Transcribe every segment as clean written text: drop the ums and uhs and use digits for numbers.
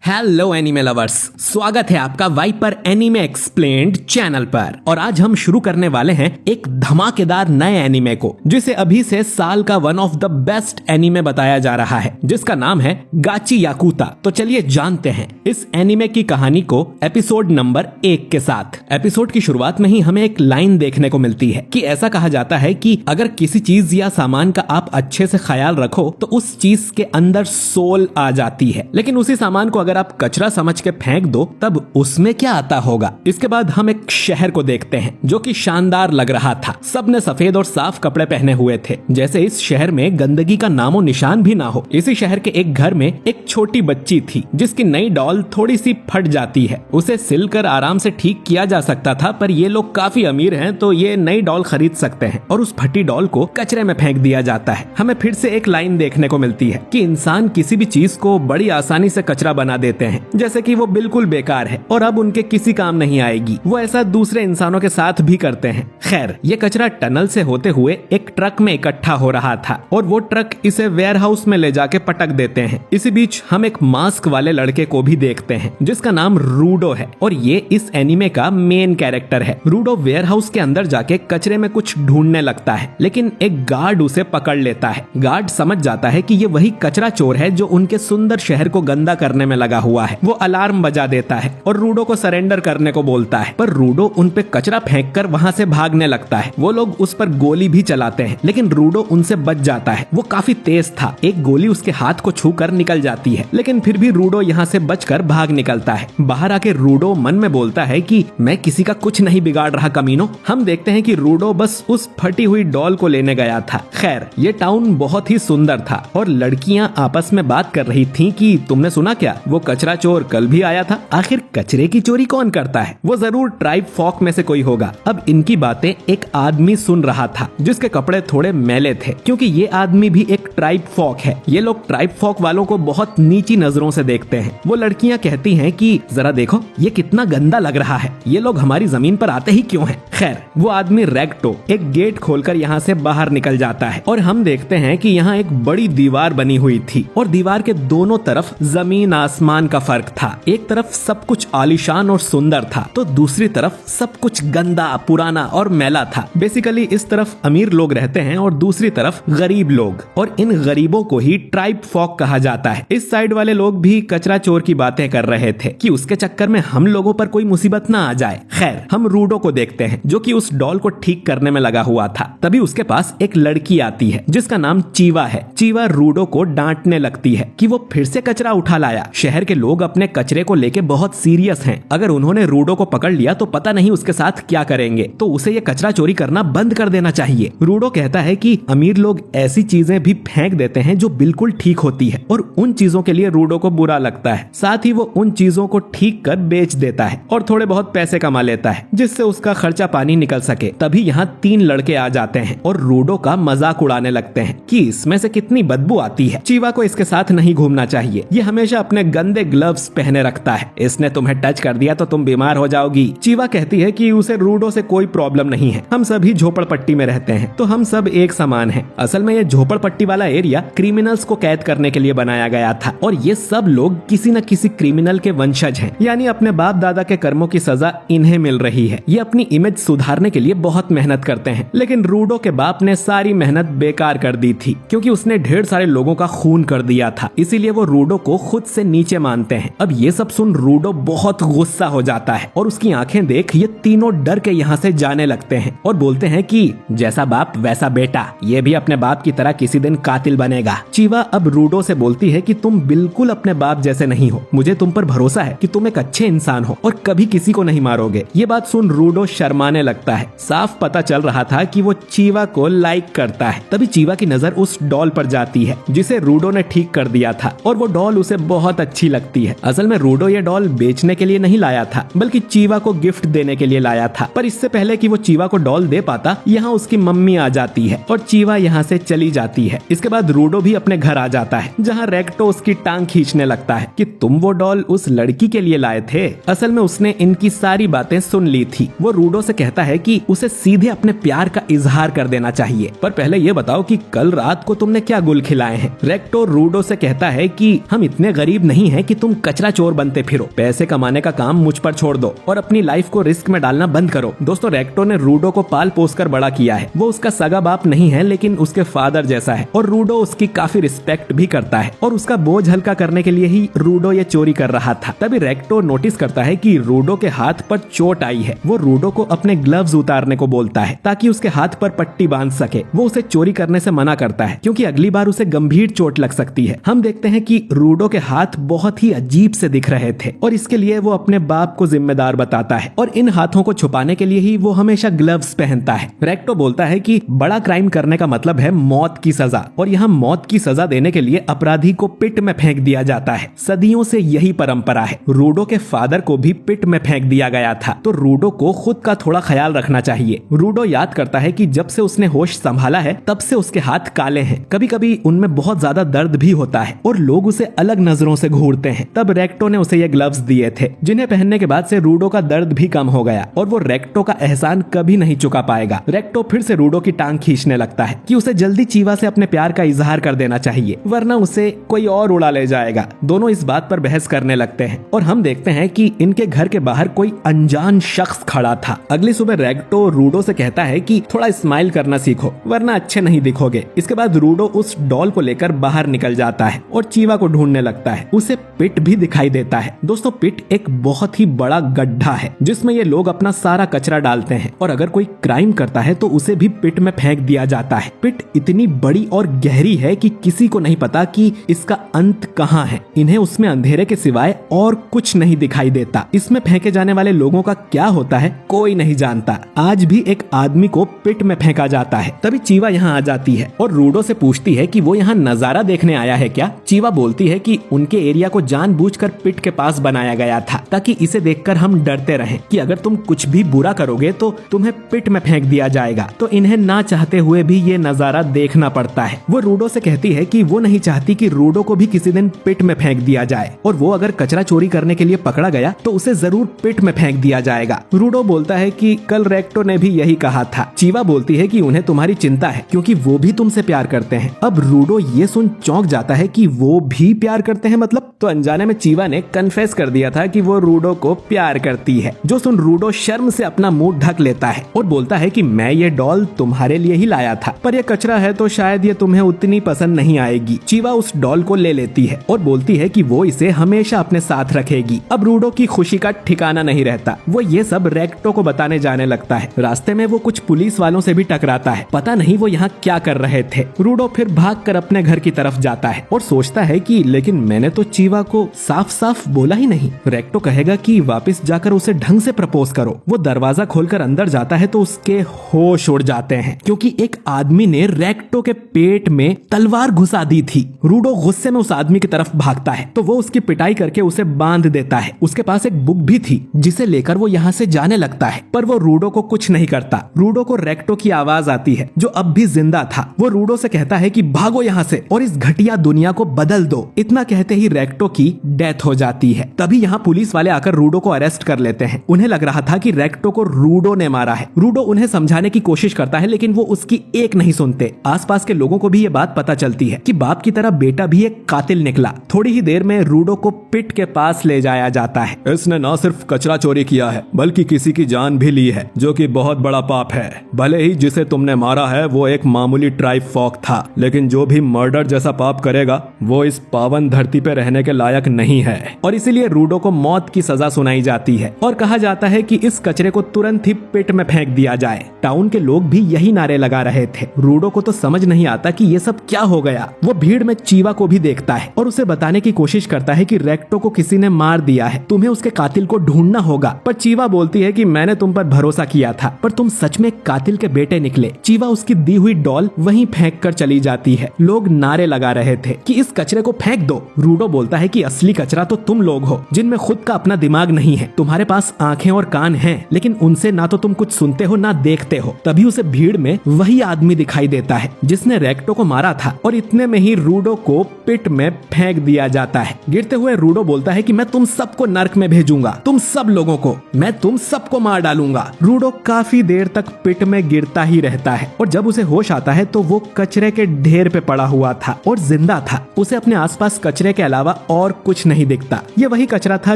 Hello anime lovers, स्वागत है आपका वाइपर एनिमे एक्सप्लेन्ड चैनल पर। और आज हम शुरू करने वाले हैं एक धमाकेदार नए एनिमे को, जिसे अभी से साल का one of the best anime बताया जा रहा है, जिसका नाम है गाची याकुता। तो चलिए जानते हैं इस एनिमे की कहानी को एपिसोड नंबर 1 के साथ। एपिसोड की शुरुआत में ही हमें एक लाइन देखने को मिलती है कि ऐसा कहा जाता है कि अगर किसी चीज या सामान का आप अच्छे से ख्याल रखो तो उस चीज के अंदर सोल आ जाती है, लेकिन उसी सामान को अगर आप कचरा समझ के फेंक दो तब उसमें क्या आता होगा। इसके बाद हम एक शहर को देखते हैं जो कि शानदार लग रहा था। सबने सफेद और साफ कपड़े पहने हुए थे, जैसे इस शहर में गंदगी का नामो निशान भी ना हो। इसी शहर के एक घर में एक छोटी बच्ची थी जिसकी नई डॉल थोड़ी सी फट जाती है। उसे सिलकर आराम से ठीक किया जा सकता था, पर ये लोग काफी अमीर हैं तो ये नई डॉल खरीद सकते हैं और उस फटी डॉल को कचरे में फेंक दिया जाता है। हमें फिर से एक लाइन देखने को मिलती है कि इंसान किसी भी चीज को बड़ी आसानी से कचरा बना देते हैं, जैसे कि वो बिल्कुल बेकार है और अब उनके किसी काम नहीं आएगी। वो ऐसा दूसरे इंसानों के साथ भी करते हैं। खैर, ये कचरा टनल से होते हुए एक ट्रक में इकट्ठा हो रहा था और वो ट्रक इसे वेयरहाउस में ले जाके पटक देते हैं। इसी बीच हम एक मास्क वाले लड़के को भी देखते हैं जिसका नाम रूडो है और ये इस एनिमे का मेन कैरेक्टर है। रूडो वेयरहाउस के अंदर जाके कचरे में कुछ ढूंढने लगता है, लेकिन एक गार्ड उसे पकड़ लेता है। गार्ड समझ जाता है कि ये वही कचरा चोर है जो उनके सुंदर शहर को गंदा करने में लगा हुआ है। वो अलार्म बजा देता है और रूडो को सरेंडर करने को बोलता है, पर रूडो उन पे कचरा फेंककर वहां से भागने लगता है। वो लोग उस पर गोली भी चलाते हैं, लेकिन रूडो उनसे बच जाता है। वो काफी तेज था, एक गोली उसके हाथ को छूकर निकल जाती है, लेकिन फिर भी रूडो यहाँ से बचकर भाग निकलता है। बाहर आके रूडो मन में बोलता है कि मैं किसी का कुछ नहीं बिगाड़ रहा कमीनो। हम देखते हैं कि रूडो बस उस फटी हुई डॉल को लेने गया था। खैर, ये टाउन बहुत ही सुंदर था और लड़कियां आपस में बात कर रही थी कि तुमने सुना क्या, वो कचरा चोर कल भी आया था। आखिर कचरे की चोरी कौन करता है? वो जरूर ट्राइब फॉक में से कोई होगा। अब इनकी बातें एक आदमी सुन रहा था जिसके कपड़े थोड़े मैले थे, क्योंकि ये आदमी भी एक ट्राइब फॉक है। ये लोग ट्राइब फॉक वालों को बहुत नीची नजरों से देखते हैं। वो लड़कियां कहती हैं कि जरा देखो ये कितना गंदा लग रहा है, ये लोग हमारी जमीन पर आते ही क्यों हैं? खैर, वो आदमी रेक्टो एक गेट खोलकर यहाँ से बाहर निकल जाता है और हम देखते हैं कि यहाँ एक बड़ी दीवार बनी हुई थी और दीवार के दोनों तरफ जमीन आसमान का फर्क था। एक तरफ सब कुछ आलीशान और सुंदर था तो दूसरी तरफ सब कुछ गंदा, पुराना और मैला था। बेसिकली इस तरफ अमीर लोग रहते हैं और दूसरी तरफ गरीब लोग, और इन गरीबों को ही ट्राइब फॉक कहा जाता है। इस साइड वाले लोग भी कचरा चोर की बातें कर रहे थे कि उसके चक्कर में हम लोगों पर कोई मुसीबत ना आ जाए। खैर, हम रूडो को देखते हैं जो कि उस डॉल को ठीक करने में लगा हुआ था। तभी उसके पास एक लड़की आती है जिसका नाम चीवा है। चीवा रूडो को डांटने लगती है कि वो फिर से कचरा उठा लाया। शहर के लोग अपने कचरे को लेके बहुत सीरियस हैं। अगर उन्होंने रूडो को पकड़ लिया तो पता नहीं उसके साथ क्या करेंगे, तो उसे ये कचरा चोरी करना बंद कर देना चाहिए। रूडो कहता है कि अमीर लोग ऐसी चीजें भी फेंक देते हैं जो बिल्कुल ठीक होती है और उन चीजों के लिए रूडो को बुरा लगता है। साथ ही वो उन चीजों को ठीक कर बेच देता है और थोड़े बहुत पैसे कमा लेता है जिससे उसका खर्चा पानी निकल सके। तभी यहाँ 3 लड़के आ जाते हैं और रूडो का मजाक उड़ाने लगते हैं कि इसमें से कितनी बदबू आती है, चीवा को इसके साथ नहीं घूमना चाहिए, ये हमेशा अपने गंदे ग्लव्स पहने रखता है, इसने तुम्हें टच कर दिया तो तुम बीमार हो जाओगी। चीवा कहती है कि उसे रूडो से कोई प्रॉब्लम नहीं है, हम सभी झोपड़पट्टी में रहते हैं तो हम सब एक समान हैं। असल में ये झोपड़पट्टी वाला एरिया क्रिमिनल्स को कैद करने के लिए बनाया गया था और ये सब लोग किसी न किसी क्रिमिनल के वंशज हैं, यानी अपने बाप दादा के कर्मों की सजा इन्हें मिल रही है। ये अपनी इमेज सुधारने के लिए बहुत मेहनत करते हैं, लेकिन रूडो के बाप ने सारी मेहनत बेकार कर दी थी क्योंकि उसने ढेर सारे लोगों का खून कर दिया था, इसीलिए वो रूडो को खुद से नीचे मानते हैं। अब ये सब सुन रूडो बहुत गुस्सा हो जाता है और उसकी आंखें देख ये तीनों डर के यहाँ से जाने लगते हैं और बोलते हैं कि जैसा बाप वैसा बेटा, ये भी अपने बाप की तरह किसी दिन कातिल बनेगा। चीवा अब रूडो से बोलती है कि तुम बिल्कुल अपने बाप जैसे नहीं हो, मुझे तुम पर भरोसा है कि तुम एक अच्छे इंसान हो और कभी किसी को नहीं मारोगे। ये बात सुन रूडो शर्माने लगता है। साफ पता चल रहा था कि वो चीवा को लाइक करता है। तभी चीवा की नजर उस डॉल पर जाती है जिसे रूडो ने ठीक कर दिया था और वो डॉल उसे बहुत अच्छी लगती है। असल में रूडो ये डॉल बेचने के लिए नहीं लाया था बल्कि चीवा को गिफ्ट देने के लिए लाया था, पर इससे पहले कि वो चीवा को डॉल दे पाता यहाँ उसकी मम्मी आ जाती है और चीवा यहाँ से चली जाती है। इसके बाद रूडो भी अपने घर आ जाता है जहाँ रेक्टो उसकी टांग खींचने लगता है कि तुम वो डॉल उस लड़की के लिए लाए थे। असल में उसने इनकी सारी बातें सुन ली थी। वो रूडो से कहता है कि उसे सीधे अपने प्यार का इजहार कर देना चाहिए, पर पहले ये बताओ कि कल रात को तुमने क्या गुल खिलाए हैं। रेक्टो रूडो से कहता है कि हम इतने गरीब नहीं हैं कि तुम कचरा चोर बनते फिरो, पैसे कमाने का काम मुझ पर छोड़ दो और अपनी लाइफ को रिस्क में डालना बंद करो। दोस्तों, रेक्टो ने रूडो को पाल पोस कर बड़ा किया है। वो उसका सगा बाप नहीं है, लेकिन उसके फादर जैसा है और रूडो उसकी काफी रिस्पेक्ट भी करता है और उसका बोझ हल्का करने के लिए ही रूडो ये चोरी कर रहा था। तभी रेक्टो नोटिस करता है कि रूडो के हाथ पर चोट आई है। वो रूडो को अपने ग्लव्स उतारने को बोलता है ताकि उसके हाथ पर पट्टी बांध सके। वो उसे चोरी करने से मना करता है क्योंकि अगली बार उसे गंभीर चोट लग सकती है। हम देखते हैं कि रूडो के हाथ बहुत ही अजीब से दिख रहे थे और इसके लिए वो अपने बाप को जिम्मेदार बताता है और इन हाथों को छुपाने के लिए ही वो हमेशा ग्लव्स पहनता है। रेक्टो बोलता है कि बड़ा क्राइम करने का मतलब है मौत की सजा और यहाँ मौत की सजा देने के लिए अपराधी को पिट में फेंक दिया जाता है। सदियों से यही परंपरा है। रूडो के फादर को भी पिट में फेंक दिया गया था, तो रूडो को खुद का थोड़ा ख्याल रखना चाहिए। रूडो याद करता है कि जब से उसने होश संभाला है तब से उसके हाथ काले हैं। कभी कभी उनमें बहुत ज्यादा दर्द भी होता है और लोग उसे अलग नजरों से घूरते हैं। तब रेक्टो ने उसे ये ग्लव्स दिए थे जिन्हें पहनने के बाद से रूडो का दर्द भी कम हो गया और वो रेक्टो का एहसान कभी नहीं चुका पाएगा। रेक्टो फिर से रूडो की टांग खींचने लगता है कि उसे जल्दी चीवा से अपने प्यार का इजहार कर देना चाहिए, वरना उसे कोई और उड़ा ले जाएगा। दोनों इस बात पर बहस करने लगते हैं और हम देखते हैं कि इनके घर के बाहर कोई अनजान शख्स खड़ा था। अगली सुबह रेक्टो रूडो से कहता है कि थोड़ा स्माइल करना सीखो वरना अच्छे नहीं दिखोगे। इसके बाद रूडो उस डॉल को लेकर बाहर निकल जाता है और चीवा को ढूंढने लगता है। उसे पिट भी दिखाई देता है। दोस्तों, पिट एक बहुत ही बड़ा गड्ढा है जिसमें ये लोग अपना सारा कचरा डालते हैं और अगर कोई क्राइम करता है तो उसे भी पिट में फेंक दिया जाता है। पिट इतनी बड़ी और गहरी है कि किसी को नहीं पता कि इसका अंत कहाँ है। इन्हें उसमें अंधेरे के सिवाय और कुछ नहीं दिखाई देता। इसमें फेंके जाने वाले लोगों का क्या होता है कोई नहीं जानता। आज भी एक आदमी को पिट में फेंका जाता है। तभी चीवा यहाँ आ जाती है और रूडो से पूछती है कि वो यहाँ नजारा देखने आया है क्या। चीवा बोलती है कि उनके एरिया को जानबूझकर पिट के पास बनाया गया था ताकि इसे देखकर हम डरते रहें कि अगर तुम कुछ भी बुरा करोगे तो तुम्हें पिट में फेंक दिया जाएगा। तो इन्हें ना चाहते हुए भी ये नजारा देखना पड़ता है। वो रूडो से कहती है कि वो नहीं चाहती कि रूडो को भी किसी दिन पिट में फेंक दिया जाए और वो अगर कचरा चोरी करने के लिए पकड़ा गया तो उसे जरूर पिट में फेंक दिया जाएगा। रूडो बोलता है कि कल रेक्टो ने भी यही कहा था। चीवा बोलती है कि उन्हें तुम्हारी चिंता है क्योंकि वो भी तुमसे प्यार करते हैं। अब रूडो ये सुन चौंक जाता है कि वो भी प्यार करते हैं मतलब। तो अनजाने में चीवा ने कन्फेस कर दिया था कि वो रूडो को प्यार करती है। जो सुन रूडो शर्म से अपना मुंह ढक लेता है और बोलता है कि मैं ये डॉल तुम्हारे लिए ही लाया था, पर ये कचरा है तो शायद ये तुम्हें उतनी पसंद नहीं आएगी। चीवा उस डॉल को ले लेती है और बोलती है कि वो इसे हमेशा अपने साथ रखेगी। अब रूडो की खुशी का ठिकाना नहीं रहता। वो ये सब रेक्टो को बताने जाने लगता है। रास्ते में वो कुछ पुलिस वालों से भी टकराता है। पता नहीं वो यहाँ क्या कर रहे थे। रूडो फिर भागकर अपने घर की तरफ जाता है और सोचता है कि लेकिन मैंने तो चीवा को साफ साफ बोला ही नहीं। रेक्टो कहेगा कि वापस जाकर उसे ढंग से प्रपोज करो। वो दरवाजा खोलकर अंदर जाता है तो उसके होश उड़ जाते हैं क्योंकि एक आदमी ने रेक्टो के पेट में तलवार घुसा दी थी। रूडो गुस्से में उस आदमी की तरफ भागता है तो वो उसकी पिटाई करके उसे बांध देता है। उसके पास एक बुक भी थी जिसे लेकर वो यहाँ से जाने लगता है, पर वो रूडो को कुछ नहीं करता। रूडो को रेक्टो की आवाज आती है जो अब भी जिंदा था। वो रूडो से कहता है कि भागो यहाँ से और इस घटिया दुनिया को बदल दो। इतना कहते ही रेक्टो की डेथ हो जाती है। तभी यहाँ पुलिस वाले आकर रूडो को अरेस्ट कर लेते हैं। उन्हें लग रहा था कि रेक्टो को रूडो ने मारा है। रूडो उन्हें समझाने की कोशिश करता है लेकिन वो उसकी एक नहीं सुनते। आसपास के लोगों को भी ये बात पता चलती है कि बाप की तरह बेटा भी एक कातिल निकला। थोड़ी ही देर में रूडो को पिट के पास ले जाया जाता है। इसने न सिर्फ कचरा चोरी किया है बल्कि किसी की जान भी ली है, जो कि बहुत बड़ा पाप है। भले ही जिसे तुमने मारा है वो एक मामूली ट्राइब फॉक था, लेकिन जो भी मर्डर जैसा पाप करेगा वो इस पावन धरती पे रहने के लायक नहीं है। और इसीलिए रूडो को मौत की सजा सुनाई जाती है और कहा जाता है कि इस कचरे को तुरंत ही पिट में फेंक दिया जाए। टाउन के लोग भी यही नारे लगा रहे थे। रूडो को तो समझ नहीं आता कि ये सब क्या हो गया। वो भीड़ में चीवा को भी देखता है और उसे बताने की कोशिश करता है कि रेक्टो को किसी ने मार दिया है, तुम्हें उसके कातिल को ढूंढना होगा। पर चीवा बोलती है कि मैंने तुम पर भरोसा किया था, पर तुम सच में कातिल के बेटे निकले। चीवा उसकी दी हुई डॉल वहीं फेंक कर चली जाती है। लोग नारे लगा रहे थे कि इस कचरे को फेंक दो। रूडो बोलता है कि असली कचरा तो तुम लोग हो जिनमें खुद का अपना दिमाग नहीं है। तुम्हारे पास आंखें और कान हैं, लेकिन उनसे ना तो तुम कुछ सुनते हो ना देखते हो। तभी उसे भीड़ में वही आदमी दिखाई देता है जिसने रेक्टो को मारा था और इतने में ही रूडो को पिट में फेंक दिया जाता है। गिरते हुए रूडो बोलता है कि मैं तुम सबको नर्क में भेजूंगा, तुम सब लोगों को मैं तुम सबको मार डालूंगा। दूंगा। रूडो काफी देर तक पिट में गिरता ही रहता है और जब उसे होश आता है तो वो कचरे के ढेर पे पड़ा हुआ था और जिंदा था। उसे अपने आसपास कचरे के अलावा और कुछ नहीं दिखता। ये वही कचरा था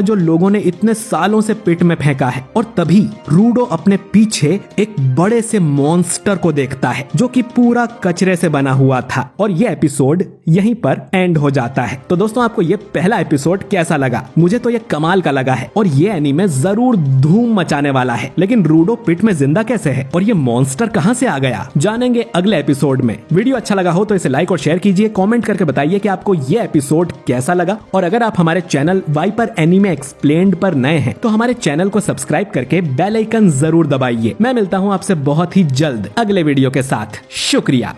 जो लोगों ने इतने सालों से पिट में फेंका है। और तभी रूडो अपने पीछे एक बड़े से मॉन्स्टर को देखता है जो कि पूरा कचरे से बना हुआ था। और ये एपिसोड यहीं पर एंड हो जाता है। तो दोस्तों, आपको ये पहला एपिसोड कैसा लगा? मुझे तो ये कमाल का लगा है और ये एनीमे जरूर धूम मचाने वाला है। लेकिन रूडो पिट में जिंदा कैसे है और ये मॉन्स्टर कहां से आ गया, जानेंगे अगले एपिसोड में। वीडियो अच्छा लगा हो तो इसे लाइक और शेयर कीजिए। कमेंट करके बताइए कि आपको ये एपिसोड कैसा लगा। और अगर आप हमारे चैनल वाइपर एनीमे एक्सप्लेन्ड पर नए हैं तो हमारे चैनल को सब्सक्राइब करके बेल आइकन जरूर दबाइए। मैं मिलता हूँ आपसे बहुत ही जल्द अगले वीडियो के साथ। शुक्रिया।